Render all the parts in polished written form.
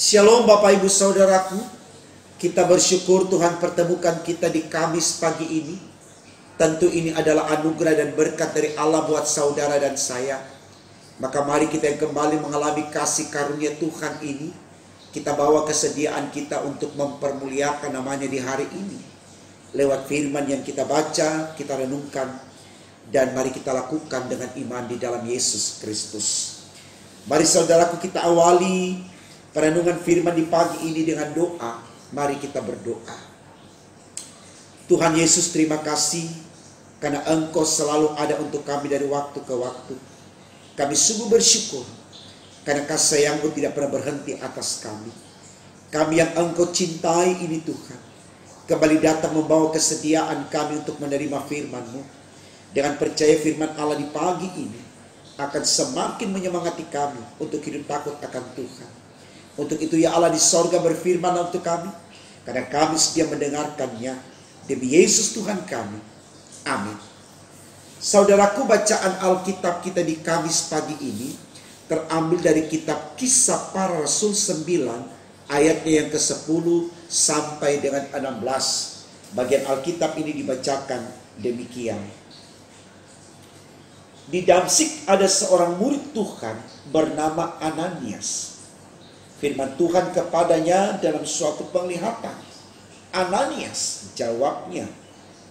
Shalom Bapak Ibu Saudaraku. Kita bersyukur Tuhan pertemukan kita di Kamis pagi ini. Tentu ini adalah anugerah dan berkat dari Allah buat saudara dan saya. Maka mari kita yang kembali mengalami kasih karunia Tuhan ini, kita bawa kesediaan kita untuk mempermuliakan namanya di hari ini. Lewat firman yang kita baca, kita renungkan, dan mari kita lakukan dengan iman di dalam Yesus Kristus. Mari saudaraku kita awali perenungan firman di pagi ini dengan doa. Mari kita berdoa. Tuhan Yesus, terima kasih karena Engkau selalu ada untuk kami dari waktu ke waktu. Kami sungguh bersyukur karena kasih sayang-Mu tidak pernah berhenti atas kami. Kami yang Engkau cintai ini Tuhan, kembali datang membawa kesediaan kami untuk menerima firman-Mu. Dengan percaya firman Allah di pagi ini akan semakin menyemangati kami untuk hidup takut akan Tuhan. Untuk itu ya Allah di sorga berfirman untuk kami, karena kami sedia mendengarkannya. Demi Yesus Tuhan kami. Amin. Saudaraku, bacaan Alkitab kita di Kamis pagi ini terambil dari kitab Kisah Para Rasul 9 ayatnya yang ke-10 sampai dengan 16. Bagian Alkitab ini dibacakan demikian. Di Damsyik ada seorang murid Tuhan bernama Ananias. Firman Tuhan kepadanya dalam suatu penglihatan. Ananias, jawabnya,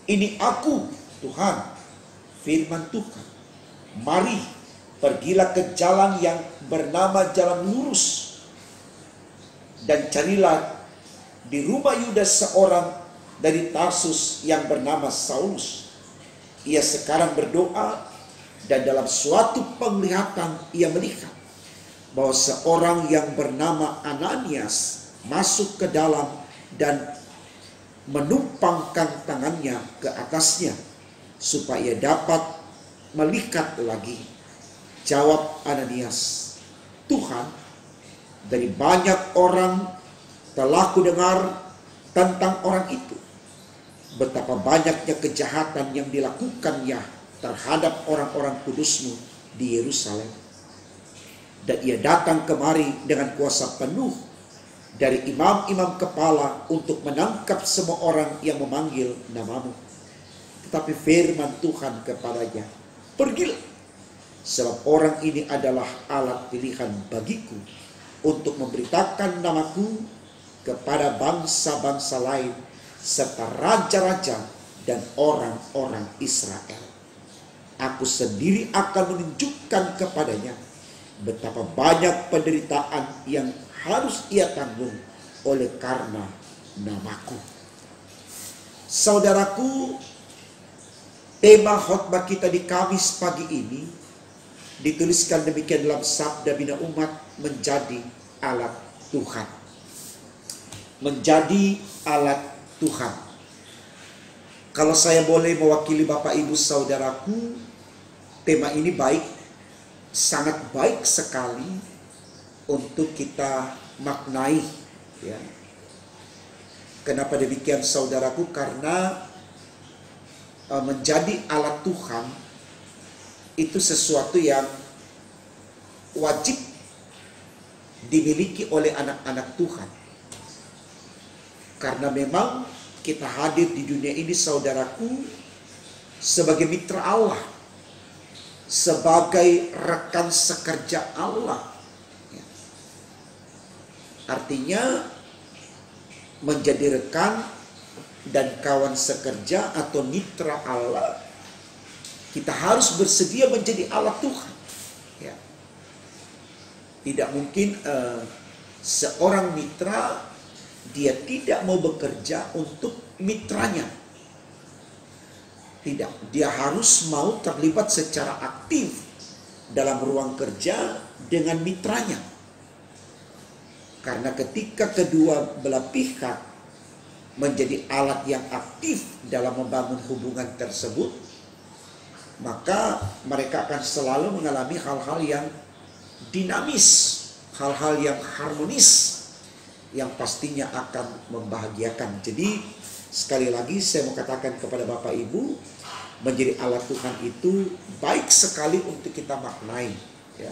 ini aku, Tuhan. Firman Tuhan, mari pergilah ke jalan yang bernama Jalan Lurus, dan carilah di rumah Yudas seorang dari Tarsus yang bernama Saulus. Ia sekarang berdoa, dan dalam suatu penglihatan ia melihat bahwa seorang yang bernama Ananias masuk ke dalam dan menumpangkan tangannya ke atasnya supaya dapat melihat lagi. Jawab Ananias, Tuhan, dari banyak orang telah kudengar tentang orang itu, betapa banyaknya kejahatan yang dilakukannya terhadap orang-orang kudus-Mu di Yerusalem. Dan ia datang kemari dengan kuasa penuh dari imam-imam kepala untuk menangkap semua orang yang memanggil nama-Mu. Tetapi firman Tuhan kepadanya, pergilah, sebab orang ini adalah alat pilihan bagiku untuk memberitakan namaku kepada bangsa-bangsa lain serta raja-raja dan orang-orang Israel. Aku sendiri akan menunjukkan kepadanya betapa banyak penderitaan yang harus ia tanggung oleh karena namaku. Saudaraku, tema khotbah kita di Kamis pagi ini dituliskan demikian dalam Sabda Bina Umat, menjadi alat Tuhan. Menjadi alat Tuhan. Kalau saya boleh mewakili Bapak Ibu Saudaraku, tema ini baik, sangat baik sekali untuk kita maknai, ya. Kenapa demikian saudaraku? Karena menjadi alat Tuhan itu sesuatu yang wajib dimiliki oleh anak-anak Tuhan. Karena memang kita hadir di dunia ini saudaraku sebagai mitra Allah, sebagai rekan sekerja Allah. Artinya menjadi rekan dan kawan sekerja atau mitra Allah, kita harus bersedia menjadi alat Tuhan. Ya. Tidak mungkin seorang mitra dia tidak mau bekerja untuk mitranya. Tidak, dia harus mau terlibat secara aktif dalam ruang kerja dengan mitranya. Karena ketika kedua belah pihak menjadi alat yang aktif dalam membangun hubungan tersebut, maka mereka akan selalu mengalami hal-hal yang dinamis, hal-hal yang harmonis, yang pastinya akan membahagiakan. Jadi sekali lagi saya mau katakan kepada Bapak Ibu, menjadi alat Tuhan itu baik sekali untuk kita maknai, ya.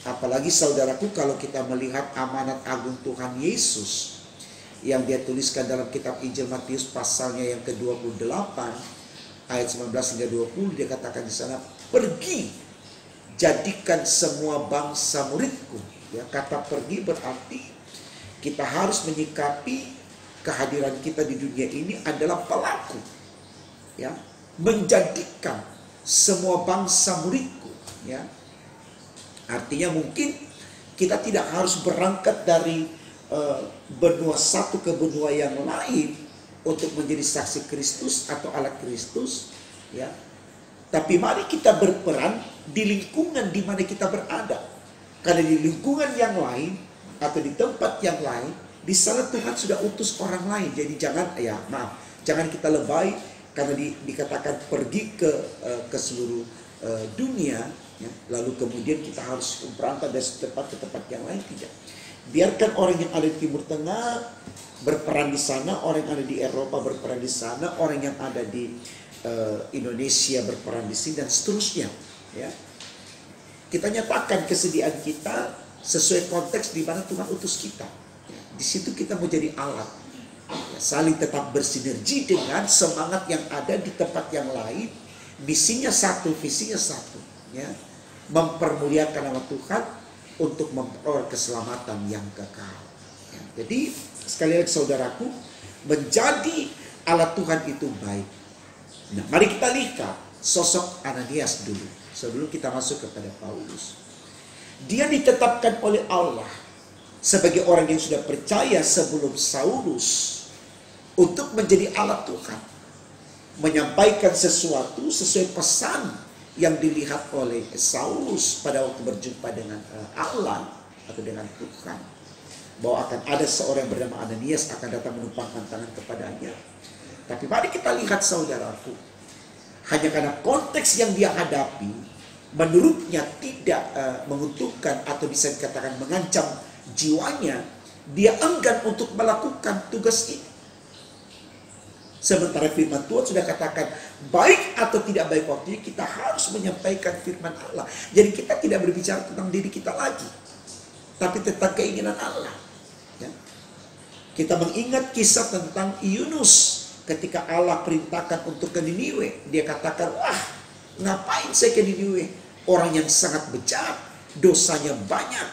Apalagi saudaraku, kalau kita melihat amanat agung Tuhan Yesus yang dia tuliskan dalam kitab Injil Matius pasalnya yang ke-28 ayat 19 hingga 20, dia katakan di sana, pergi jadikan semua bangsa muridku. Ya, kata pergi berarti kita harus menyikapi kehadiran kita di dunia ini adalah pelaku. Ya, menjadikan semua bangsa muridku. Ya, artinya mungkin kita tidak harus berangkat dari benua satu ke benua yang lain untuk menjadi saksi Kristus atau alat Kristus, ya. Tapi mari kita berperan di lingkungan di mana kita berada. Karena di lingkungan yang lain atau di tempat yang lain, di sana Tuhan sudah utus orang lain. Jadi jangan kita lebay karena dikatakan pergi ke seluruh dunia. Ya, lalu kemudian kita harus berangkat dari tempat ke tempat yang lain. Tidak. Biarkan orang yang ada di Timur Tengah berperan di sana, orang yang ada di Eropa berperan di sana, orang yang ada di Indonesia berperan di sini, dan seterusnya. Ya. Kita nyatakan kesediaan kita sesuai konteks di mana Tuhan utus kita. Ya, di situ kita mau jadi alat. Ya, saling tetap bersinergi dengan semangat yang ada di tempat yang lain. Misinya satu, visinya satu. Ya, mempermuliakan nama Tuhan untuk memperoleh keselamatan yang kekal. Ya, jadi sekali lagi saudaraku, menjadi alat Tuhan itu baik. Nah, mari kita lihat sosok Ananias dulu. Sebelum kita masuk kepada Paulus. Dia ditetapkan oleh Allah sebagai orang yang sudah percaya sebelum Saulus untuk menjadi alat Tuhan. Menyampaikan sesuatu sesuai pesan yang dilihat oleh Saulus pada waktu berjumpa dengan Allah atau dengan Tuhan, bahwa akan ada seorang yang bernama Ananias akan datang menumpangkan tangan kepadanya. Tapi mari kita lihat saudaraku, hanya karena konteks yang dia hadapi menurutnya tidak menguntungkan atau bisa dikatakan mengancam jiwanya, dia enggan untuk melakukan tugas ini. Sementara firman Tuhan sudah katakan, baik atau tidak baik waktunya, kita harus menyampaikan firman Allah. Jadi kita tidak berbicara tentang diri kita lagi, tapi tentang keinginan Allah. Ya. Kita mengingat kisah tentang Yunus ketika Allah perintahkan untuk ke Niniwe. Dia katakan, wah, ngapain saya ke Niniwe? Orang yang sangat bejat, dosanya banyak,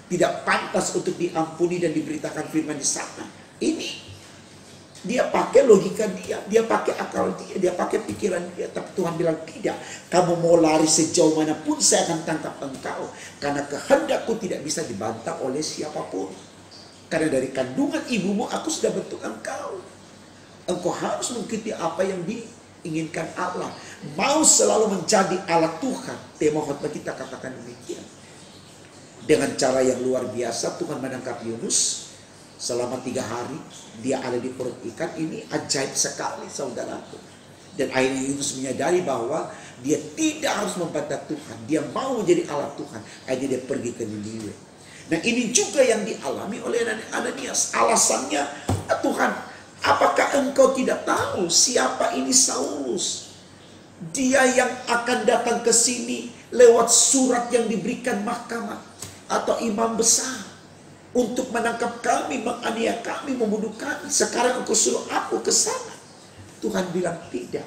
tidak pantas untuk diampuni dan diberitakan firman di sana. Ini dia pakai logika dia pakai akal dia pakai pikiran dia. Tapi Tuhan bilang tidak. Kamu mau lari sejauh manapun saya akan tangkap engkau. Karena kehendakku tidak bisa dibantah oleh siapapun. Karena dari kandungan ibumu aku sudah bentuk engkau. Engkau harus mengikuti apa yang diinginkan Allah. Mau selalu menjadi alat Tuhan. Tema khotbah kita katakan demikian. Dengan cara yang luar biasa Tuhan menangkap Yunus. Selama 3 hari dia ada di perut ikan. Ini ajaib sekali saudaraku. Dan akhirnya Yunus menyadari bahwa dia tidak harus membantah Tuhan. Dia mau menjadi alat Tuhan. Akhirnya dia pergi ke Niniwe. Nah ini juga yang dialami oleh Ananias. Alasannya, Tuhan, apakah engkau tidak tahu siapa ini Saulus? Dia yang akan datang ke sini lewat surat yang diberikan mahkamah atau imam besar. Untuk menangkap kami, menganiaya kami, membunuh kami. Sekarang engkau suruh aku ke sana. Tuhan bilang tidak.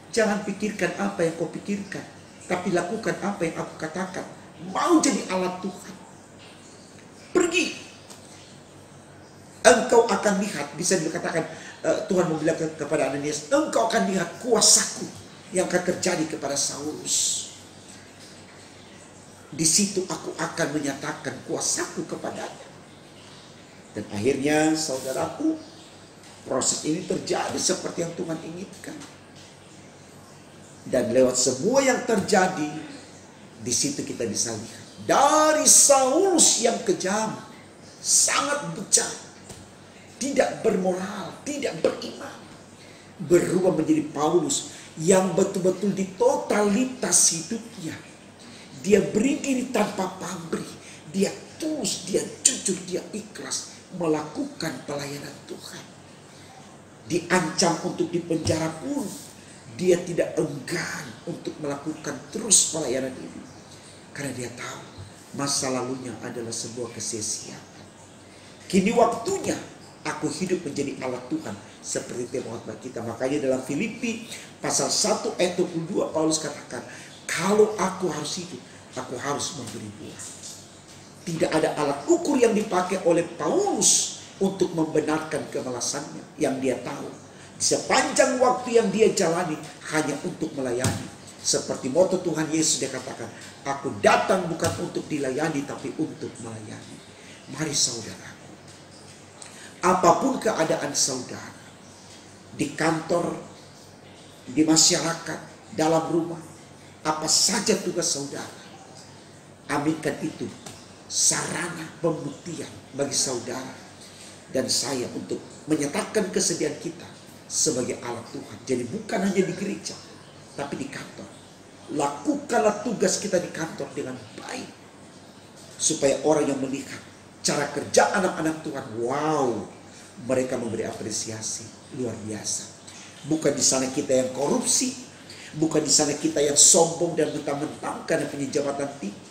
Jangan pikirkan apa yang kau pikirkan, tapi lakukan apa yang aku katakan. Mau jadi alat Tuhan, pergi. Engkau akan lihat, bisa dikatakan Tuhan membilang kepada Ananias, engkau akan lihat kuasaku yang akan terjadi kepada Saulus. Di situ aku akan menyatakan kuasaku kepadanya. Dan akhirnya saudaraku, proses ini terjadi seperti yang Tuhan inginkan. Dan lewat semua yang terjadi, di situ kita bisa lihat. Dari Saulus yang kejam, sangat bejat, tidak bermoral, tidak beriman, berubah menjadi Paulus yang betul-betul di totalitas hidupnya dia beri diri tanpa pamrih. Dia tulus, dia jujur, dia ikhlas melakukan pelayanan Tuhan. Diancam untuk dipenjara pun dia tidak enggan untuk melakukan terus pelayanan ini. Karena dia tahu masa lalunya adalah sebuah kesia-siaan. Kini waktunya aku hidup menjadi alat Tuhan seperti tema khotbah kita. Makanya dalam Filipi pasal 1 ayat 22 Paulus katakan, kalau aku harus hidup, aku harus memberi buah. Tidak ada alat ukur yang dipakai oleh Paulus untuk membenarkan kemalasannya. Yang dia tahu sepanjang waktu yang dia jalani hanya untuk melayani. Seperti moto Tuhan Yesus, dia katakan, aku datang bukan untuk dilayani tapi untuk melayani. Mari saudaraku, apapun keadaan saudara, di kantor, di masyarakat, dalam rumah, apa saja tugas saudara, aminkan itu sarana pembuktian bagi saudara dan saya untuk menyatakan kesediaan kita sebagai alat Tuhan. Jadi bukan hanya di gereja, tapi di kantor. Lakukanlah tugas kita di kantor dengan baik, supaya orang yang melihat cara kerja anak-anak Tuhan, wow, mereka memberi apresiasi luar biasa. Bukan di sana kita yang korupsi, bukan di sana kita yang sombong dan mentang-mentang karena punya jabatan tinggi,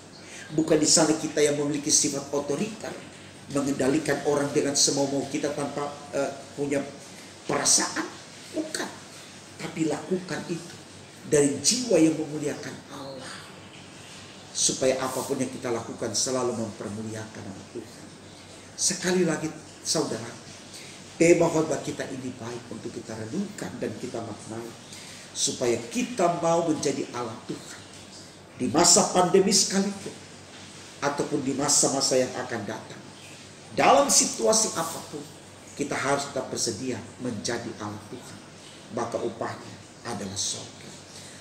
bukan di sana kita yang memiliki sifat otoriter, mengendalikan orang dengan semau-mau kita tanpa punya perasaan. Bukan, tapi lakukan itu dari jiwa yang memuliakan Allah, supaya apapun yang kita lakukan selalu mempermuliakan nama Tuhan. Sekali lagi saudara, tema khotbah kita ini baik untuk kita renungkan dan kita maknai, supaya kita mau menjadi alat Tuhan di masa pandemi sekalipun, ataupun di masa-masa yang akan datang. Dalam situasi apapun, kita harus tetap bersedia menjadi alat Tuhan. Maka upahnya adalah surga.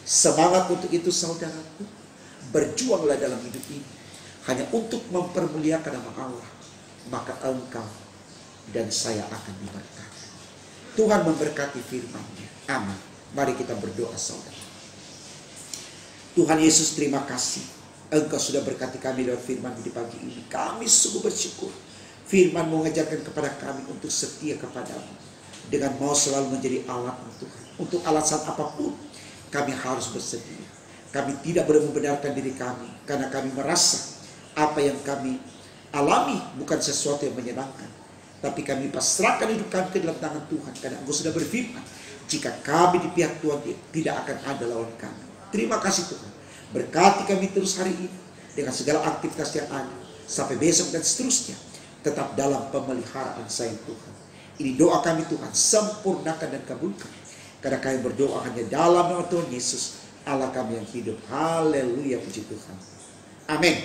Semangat untuk itu saudaraku. Berjuanglah dalam hidup ini hanya untuk mempermuliakan nama Allah. Maka engkau dan saya akan diberkati. Tuhan memberkati firman-Nya. Amin. Mari kita berdoa saudara. Tuhan Yesus, terima kasih. Engkau sudah berkati kami lewat firman di pagi ini. Kami sungguh bersyukur. Firman mengajarkan kepada kami untuk setia kepadamu, dengan mau selalu menjadi alat Tuhan. Untuk alasan apapun kami harus bersedia. Kami tidak boleh membenarkan diri kami, karena kami merasa apa yang kami alami bukan sesuatu yang menyenangkan. Tapi kami pasrahkan hidup kami ke dalam tangan Tuhan, karena Engkau sudah berfirman, jika kami di pihak Tuhan, tidak akan ada lawan kami. Terima kasih Tuhan. Berkati kami terus hari ini dengan segala aktivitas yang ada, sampai besok dan seterusnya, tetap dalam pemeliharaan sayang Tuhan. Ini doa kami Tuhan, sempurnakan dan kabulkan. Karena kami berdoa hanya dalam nama Tuhan Yesus, Allah kami yang hidup. Haleluya, puji Tuhan. Amin.